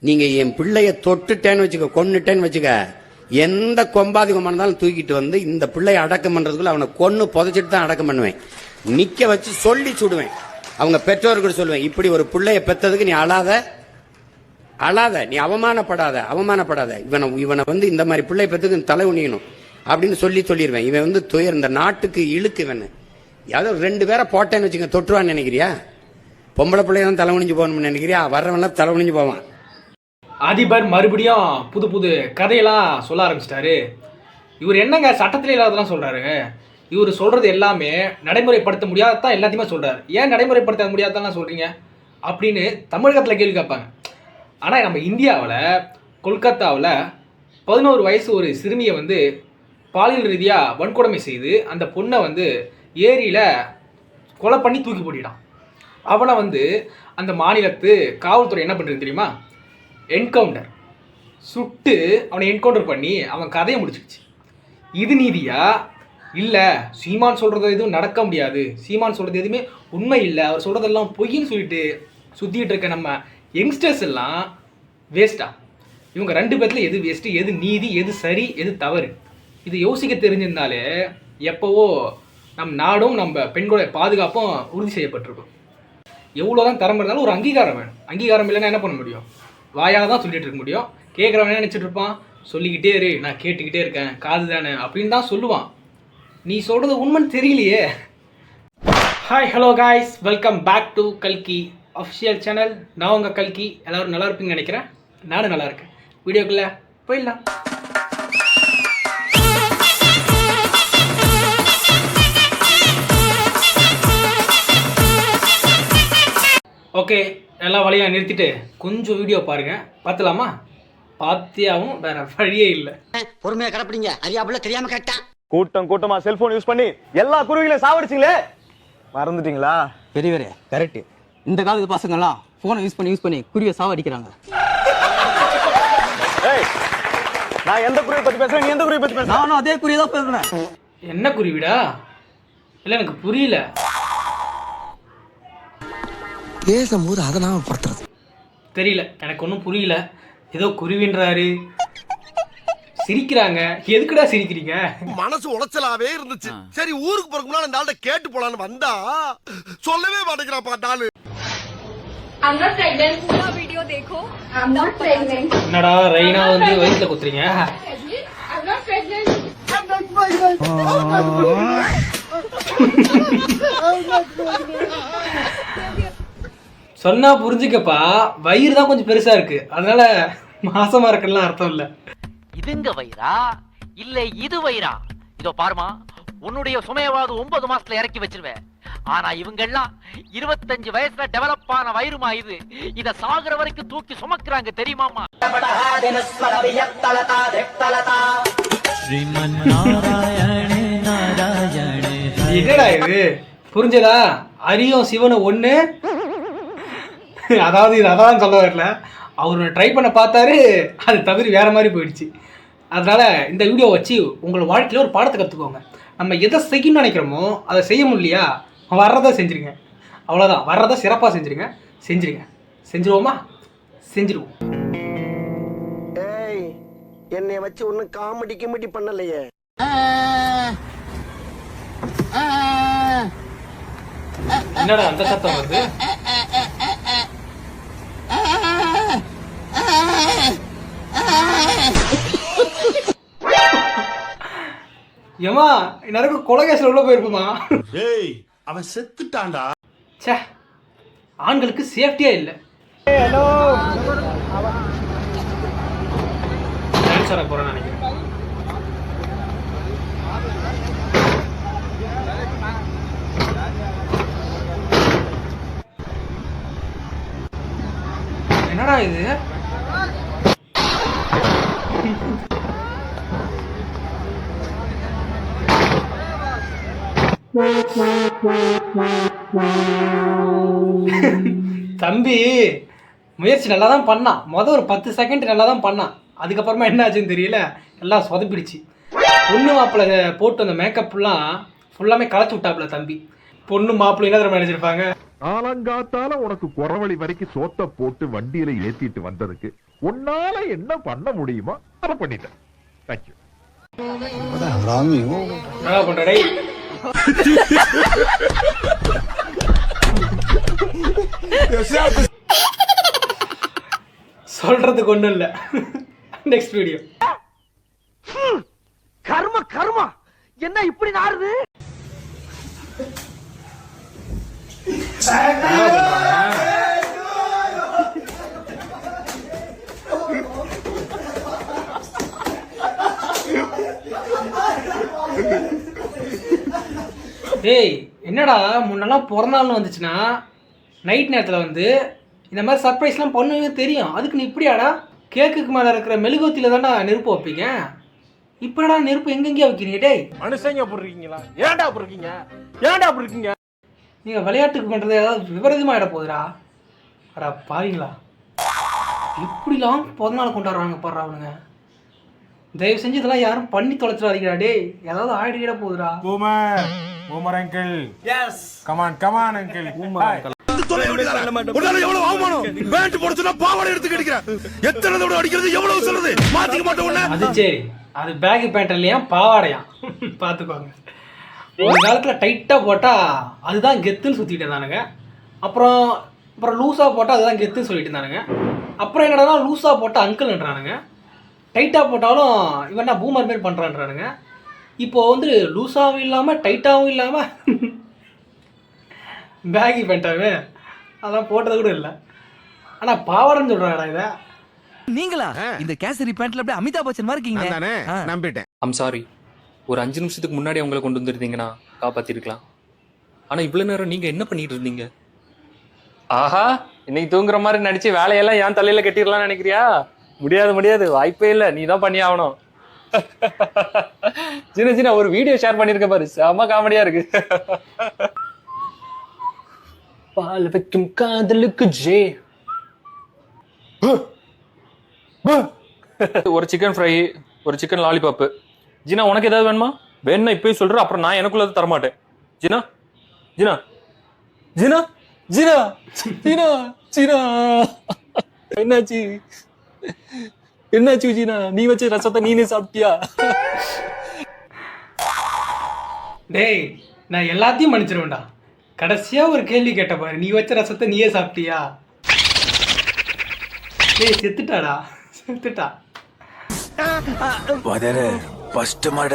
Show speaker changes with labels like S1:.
S1: நீங்க என் பிள்ளைய தொட்டுட்டேன்னு வச்சுக்க, கொன்னுட்டேன்னு வச்சுக்க, எந்த கொம்பாதி கொம்பாந்தாலும் தூக்கிட்டு வந்து இந்த பிள்ளைய அடக்கம் பண்றதுக்குள்ள அவனை கொன்னு புதைச்சிட்டு தான் அடக்கம் பண்ணுவேன். நிக்க வச்சு சொல்லி சுடுவேன். அவங்க பெற்றோர்கள் சொல்லுவேன், இப்படி ஒரு பிள்ளைய பெத்ததுக்கு நீ அழாத, நீ அவமானப்படாத. இவனை வந்து இந்த மாதிரி பிள்ளை பெத்ததுக்கு தலை உணியணும் அப்படின்னு சொல்லிடுவேன். இவன் வந்து துயர் இந்த நாட்டுக்கு இழுக்கு. இவன் ஏதோ 2 பேரை போட்டேன்னு வச்சுக்க, தொற்றுவான்னு நினைக்கிறியா? பொம்பளை பிள்ளைய தான் தலை குனிஞ்சு போகணும்னு நினைக்கிறியா? வர்றவன்லாம் தலை குனிஞ்சு போவான்.
S2: அதிபர் மறுபடியும் புது புது கதையெல்லாம் சொல்ல ஆரம்பிச்சிட்டாரு. இவர் என்னங்க சட்டத்தில் இல்லாததெல்லாம் சொல்றாரு. இவர் சொல்றது எல்லாமே நடைமுறைப்படுத்த முடியாததான் எல்லாத்தையுமே சொல்றாரு. ஏன் நடைமுறைப்படுத்த முடியாததான் சொல்றீங்க அப்படின்னு தமிழகத்தில் கேள்வி கேட்பாங்க. ஆனால் நம்ம இந்தியாவில் கொல்கத்தாவில் 11 வயசு ஒரு சிறுமியை வந்து பாலியல் ரீதியாக வன்கொடுமை செய்து அந்த பொண்ணை வந்து ஏரியில் கொலை பண்ணி தூக்கி போட்டிட்டான். அவனை வந்து அந்த மாநிலத்து காவல்துறை என்ன பண்ணுறது தெரியுமா? என்கவுண்டர் சுட்டு அவனை என்கவுண்டர் பண்ணி அவன் கதையை முடிச்சிடுச்சு. இது நீதியா? இல்லை, சீமான் சொல்கிறது எதுவும் நடக்க முடியாது, சீமான் சொல்கிறது எதுவுமே உண்மை இல்லை, அவர் சொல்கிறதெல்லாம் பொய்ன்னு சொல்லிட்டு சுற்றிக்கிட்டு இருக்க நம்ம யங்ஸ்டர்ஸ் எல்லாம் வேஸ்ட்டா? இவங்க 2 பேர்த்தில் எது வேஸ்ட்டு, எது நீதி, எது சரி, எது தவறு, இது யோசிக்க தெரிஞ்சிருந்தாலே எப்போவோ நம் நாடும் நம்ம பெண்களுடைய பாதுகாப்பும் உறுதி செய்யப்பட்டிருக்கும். எவ்வளோதான் திறமை இருந்தாலும் ஒரு அங்கீகாரம் வேணும். அங்கீகாரம் இல்லைன்னா என்ன பண்ண முடியும்? வாயால் தான் சொல்லிட்டு இருக்க முடியும். கேட்குறவன் என்ன நினச்சிட்டு இருப்பான்? சொல்லிக்கிட்டே இரு, நான் கேட்டுக்கிட்டே இருக்கேன், காது தானே அப்படின்னு தான் சொல்லுவான். நீ சொல்கிறது உண்மைன்னு தெரியலையே. Hi, hello guys, welcome back to கல்கி அஃபிஷியல் சேனல். நான் உங்கள் கல்கி. எல்லோரும் நல்லா இருப்பீங்கன்னு நினைக்கிறேன். நானும் நல்லா இருக்கேன். வீடியோக்குள்ளே போயிடலாம். ஓகே, எல்லா வழியாக நிறுத்திட்டு கொஞ்சம் வீடியோ பாருங்கள். பார்த்துலாமா? பாத்தியாவும் வேற வழியே இல்லை.
S3: பொறுமையா கடப்பிடிங்க. அறியாப்புல தெரியாம கேட்டான்.
S4: கூட்டமா செல்போன் யூஸ் பண்ணி எல்லா குருவிகளையும் சாவடிச்சிங்களே, மறந்துட்டீங்களா?
S5: பெரியவரே கரெக்ட். இந்த காலத்து பசங்க எல்லாம் போனை யூஸ் பண்ணி குருவியை சாவடிக்கிறாங்க.
S4: நான் எந்த குருவியை பத்தி பேசுறேன், நீ எந்த குருவியை பத்தி பேசுற?
S5: நானும் அதே குருவியை தான் பேசுறேன்.
S2: என்ன குருவிடா? இல்லை, எனக்கு புரியல.
S3: பேசும்போது அதை நாம படுத்துறது
S2: தெரியல, எனக்கு ஒன்றும் புரியல. ஏதோ குருவின்றாரு, சிரிக்கிறாங்க. எதுக்குடா சிரிக்கிறீங்க?
S6: மனசு உளைச்சலாவே இருந்துச்சு. சரி, ஊருக்கு போறதுக்கு முன்னாடி இந்த ஆள்கிட்ட கேட்டு போலான்னு வந்தா சொல்லவே மாட்டேங்கிறாப்பா நானு.
S2: என்னடா ரெய்னா வந்து வயிற்றுல குத்துறீங்க? சொன்னா புரிஞ்சுக்கப்பா, வயிறு தான் கொஞ்சம் பெருசா இருக்கு, அதனால மாசமா இருக்கலாம் அர்த்தம் இல்ல.
S7: இதுங்க வயிறா இல்ல இது வயிறா? இதோ பாருமா, உன்னுடைய சுமையவாது 9 மாசத்துல இறக்கி வச்சிருவேன். ஆனா இவங்க எல்லாம் 25 வயசுல டெவலப் ஆன வயிறுமா இது. இத சாகுற வரைக்கும் தூக்கி சுமக்குறாங்க தெரியுமாமா?
S2: என்னடா இது? புரிஞ்சதா? அரியும் சிவனும் ஒண்ணு. அதாவது இது அதான் சொல்ல வரல, அவர் ட்ரை பண்ண பார்த்தாரு, அது தவிர வேற மாதிரி போயிடுச்சு. அதனால இந்த வீடியோ வச்சு உங்களை வாழ்க்கையில் ஒரு பாடத்தை கற்றுக்கோங்க. நம்ம எதை செய்யணும்னு நினைக்கிறோமோ அதை செய்ய முடியலையா, வர்றதை செஞ்சுருங்க. அவ்வளோதான், வர்றதை சிறப்பாக செஞ்சுருவோமா? செஞ்சிருவோம்.
S6: ஏய், என்னைய வச்சு ஒன்னும் காமெடி பண்ணலையே.
S2: என்னடா அந்த சத்தம் வருது? ஏமா, நிறைய கொலகேஸ்ல உள்ள போயிருக்குமா?
S6: ஏய், அவன் செத்துட்டான்டா.
S2: ச்சே, ஆண்களுக்கு சேஃப்டியா இல்ல.
S4: ஹலோ,
S2: டான்ஸ் ஆட போறேன்னு நினைக்கிறேன். என்னடா இது? தம்பி முயற்சி நல்லா தான் பண்ணான். ஒரு 10 செகண்ட் நல்லா தான் பண்ணான். அதுக்கப்புறமா என்ன ஆச்சுன்னு தெரியல, எல்லாம் சொதப்பிடுச்சு. பொண்ணு மாப்பிள்ளை போட்டு அந்த மேக்கப்லாம் ஃபுல்லாமே களைச்சி விட்டாப்புல தம்பி. பொண்ணு மாப்பிள்ளை என்ன தெரியுமா நினைச்சிருப்பாங்க?
S8: காலங்காத்தால உனக்கு குறவழி வரைக்கும் சோத்த போட்டு வண்டியில ஏத்திட்டு வந்ததுக்கு உன்னால என்ன பண்ண முடியுமோ அதை பண்ணிட்டேன். தேங்க்யூ.
S2: என்ன பண்ற டேய்? சொல்றதுக்கு ஒண்ணும் இல்ல. Next video.
S3: கர்ம கர்மா என்ன இப்படி நாறுது?
S2: டேய் என்னடா முன்னெல்லாம் பிறந்தநாள்னு வந்துச்சுன்னா நைட் நேரத்தில் வந்து இந்த மாதிரி சர்ப்ரைஸ்லாம் பண்ணுவீங்க தெரியும். அதுக்கு நீ இப்படியாடா கேக்குக்கு மேலே இருக்கிற மெழுகுவத்தில தான்டா நெருப்பு வைப்பீங்க. இப்படா நெருப்பு எங்கெங்கேயா வைக்கிறீங்க டேய்?
S4: மனுஷங்க அப்படி இருக்கீங்களா? ஏன்டா அப்படி இருக்கீங்க? ஏன்டா அப்படி இருக்கீங்க?
S2: நீங்கள் விளையாட்டுக்கு பண்ணுறது ஏதாவது விபரீதமாக இட போகுதுடா. அடா பாருங்களா இப்படிலாம் பிறந்தநாள் கொண்டாடுறாங்க பாடுறா அவனுங்க. தயவு செஞ்சு இதெல்லாம் யாரும் பண்ணி தொலைச்சிடாதீங்கடா டேய். ஏதாவது ஆயிட போகுதுடா.
S4: Boomer uncle. Yes. Come on come on uncle. Boomer uncle.
S6: எவ்வளவு அவமானம்! பேண்ட் போட சொன்னா பாவாடை எடுத்து கடிக்கிற. எத்தனை தடவை அடிக்கிறது, எவ்வளவு சொல்றது, மாத்திக்க மாட்டோம் உன்னை.
S2: அது சரி, அது பேக் பேண்ட் இல்லையா பாவாடையா? பார்த்துக்கோங்க. ஒரு காலத்தில் டைட்டாக போட்டால் அதுதான் கெத்துன்னு சுற்றிட்டு இருந்தானுங்க. அப்புறம் லூஸாக போட்டால் அதுதான் கெத்துன்னு சொல்லிட்டு இருந்தானுங்க. அப்புறம் என்னடா லூஸாக போட்டால் அங்கிள்ன்றானுங்க. டைட்டாக போட்டாலும் இவன் என்ன பூமர் மாரி பண்ணுறான்றானுங்க. இப்போது வந்து லூஸாகவும் இல்லாமல் டைட்டாகவும் இல்லாமல் பேகி பேண்ட்டாவே அதான் போட்டது கூட இல்லை. ஆனால் பாவாடைன்னு சொல்கிறாங்கடா இதை.
S9: நீங்களா இந்த கேசரி பேண்ட்ல அப்படியே அமிதாப் பச்சன் மாதிரி இருக்கீங்க.
S6: நம்பிட்டேன்.
S10: I'm sorry. ஒரு 5 நிமிஷத்துக்கு முன்னாடி அவங்களை கொண்டு வந்திருந்தீங்கன்னா காப்பாத்திருக்கலாம். ஆனா இவ்வளவு நேரம் நீங்க என்ன பண்ணிட்டு இருந்தீங்க? ஆஹா, இன்னைக்கு தூங்குற மாதிரி நடிச்சு வேலையெல்லாம் என் தலையில கட்டிடலாம்னு நினைக்கிறியா? முடியாது, வாய்ப்பே இல்லை. நீ தான் பண்ணி ஆகணும். சின்ன ஒரு வீடியோ ஷேர் பண்ணிருக்க பாரு, செம்ம காமெடியா இருக்கு. பால் வைக்கும் காதலுக்கு ஜே. ஒரு சிக்கன் ஃப்ரை, ஒரு சிக்கன் லாலிபாப்பு. ஜீனா உனக்கு ஏதாவது வேணுமா? வேணும்னா இப்பயே சொல்ற, அப்புறம் நான் எனக்குள்ள தரமாட்டேன். ஜீனா ஜீனா ஜீனா ஜீனா ஜீனா ஜீனா என்னாச்சு ஜீனா? நீ வச்ச ரசத்தை நீனே சாப்பிட்டியா?
S2: டேய் நான் எல்லாத்தையும் மன்னிச்சிருவேன்டா. கடைசியாக ஒரு கேள்வி கேட்ட பாரு, நீ வச்ச ரசத்தை நீயே சாப்பிட்டியா? டேய் செத்துட்டாடா, செத்துட்டா.
S9: ஃபர்ஸ்ட் மட